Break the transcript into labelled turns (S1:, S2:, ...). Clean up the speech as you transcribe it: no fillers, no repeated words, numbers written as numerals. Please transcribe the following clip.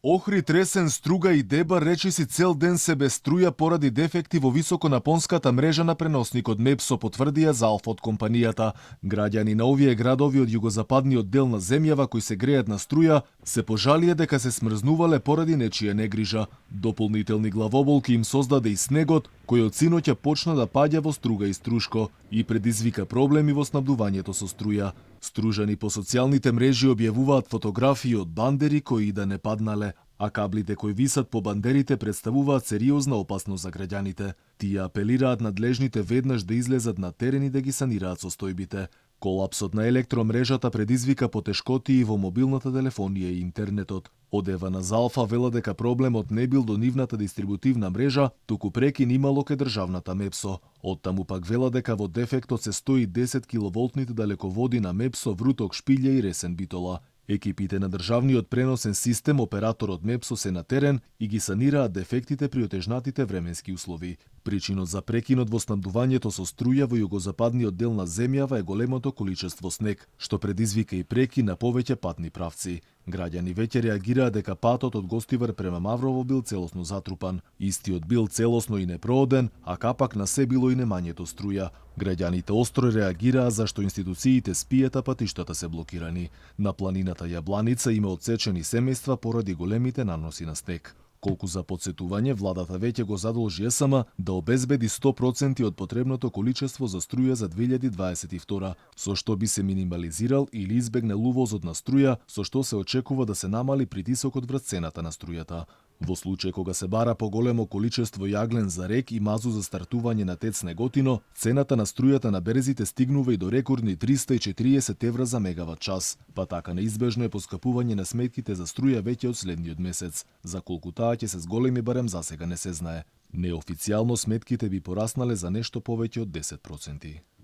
S1: Охри, тресен, струга и деба речиси цел ден се без струја поради дефекти во високонапонската мрежа на преносникот МЕПСО, потврдија за Алфа од компанијата. Граѓани на овие градови од југозападниот дел на земјава кои се греат на струја се пожалија дека се смрзнувале поради нечија негрижа. Дополнителни главоболки им создаде и снегот, кој од синоќа почна да паѓа во Струга и Струшко и предизвика проблеми во снабдувањето со струја. Стружани по социјалните мрежи објавуваат фотографии од бандери кои и да не паднале, а каблите кои висат по бандерите представуваат сериозна опасност за граѓаните. Тие апелираат надлежните веднаш да излезат на терен и да ги санираат состојбите. Колапсот на електромрежата предизвика потешкоти и во мобилната телефонија и интернетот. Од Евана Залфа вела дека проблемот не бил до нивната дистрибутивна мрежа, туку прекин имало кај државната МЕПСО. Оттаму пак вела дека во дефектот се стои 10 киловолтните далеководи на МЕПСО Вруток Шпилја и Ресен Битола. Екипите на државниот преносен систем, операторот МЕПСО, се на терен и ги санираат дефектите при отежнатите временски услови. Причинот за прекинот во снабдувањето со струја во југозападниот дел на земјава е големото количество снег, што предизвика и прекин на повеќе патни правци. Граѓани веќе реагираат дека патот од Гостивар према Маврово бил целосно затрупан. Истиот бил целосно и непрооден, а капак на се било и немањето струја. Граѓаните остро реагираа зашто институциите спијат, а патиштата се блокирани. На планината Јабланица има отсечени семејства поради големите наноси на снег. Колку за подсетување, владата веќе го задолжи ЕСМ да обезбеди 100% од потребното количество за струја за 2022, со што би се минимализирал или избегнал увозот на струја, со што се очекува да се намали притисокот врз цената на струјата. Во случај кога се бара поголемо количество јаглен за рек и мазу за стартување на ТЕЦ Неготино, цената на струјата на березите стигнува и до рекордни 340 евра за мегават час, па така неизбежно е поскапување на сметките за струја веќе од следниот месец. За колку таа ќе се зголеми барем засега не се знае. Неофицијално сметките би пораснале за нешто повеќе од 10%.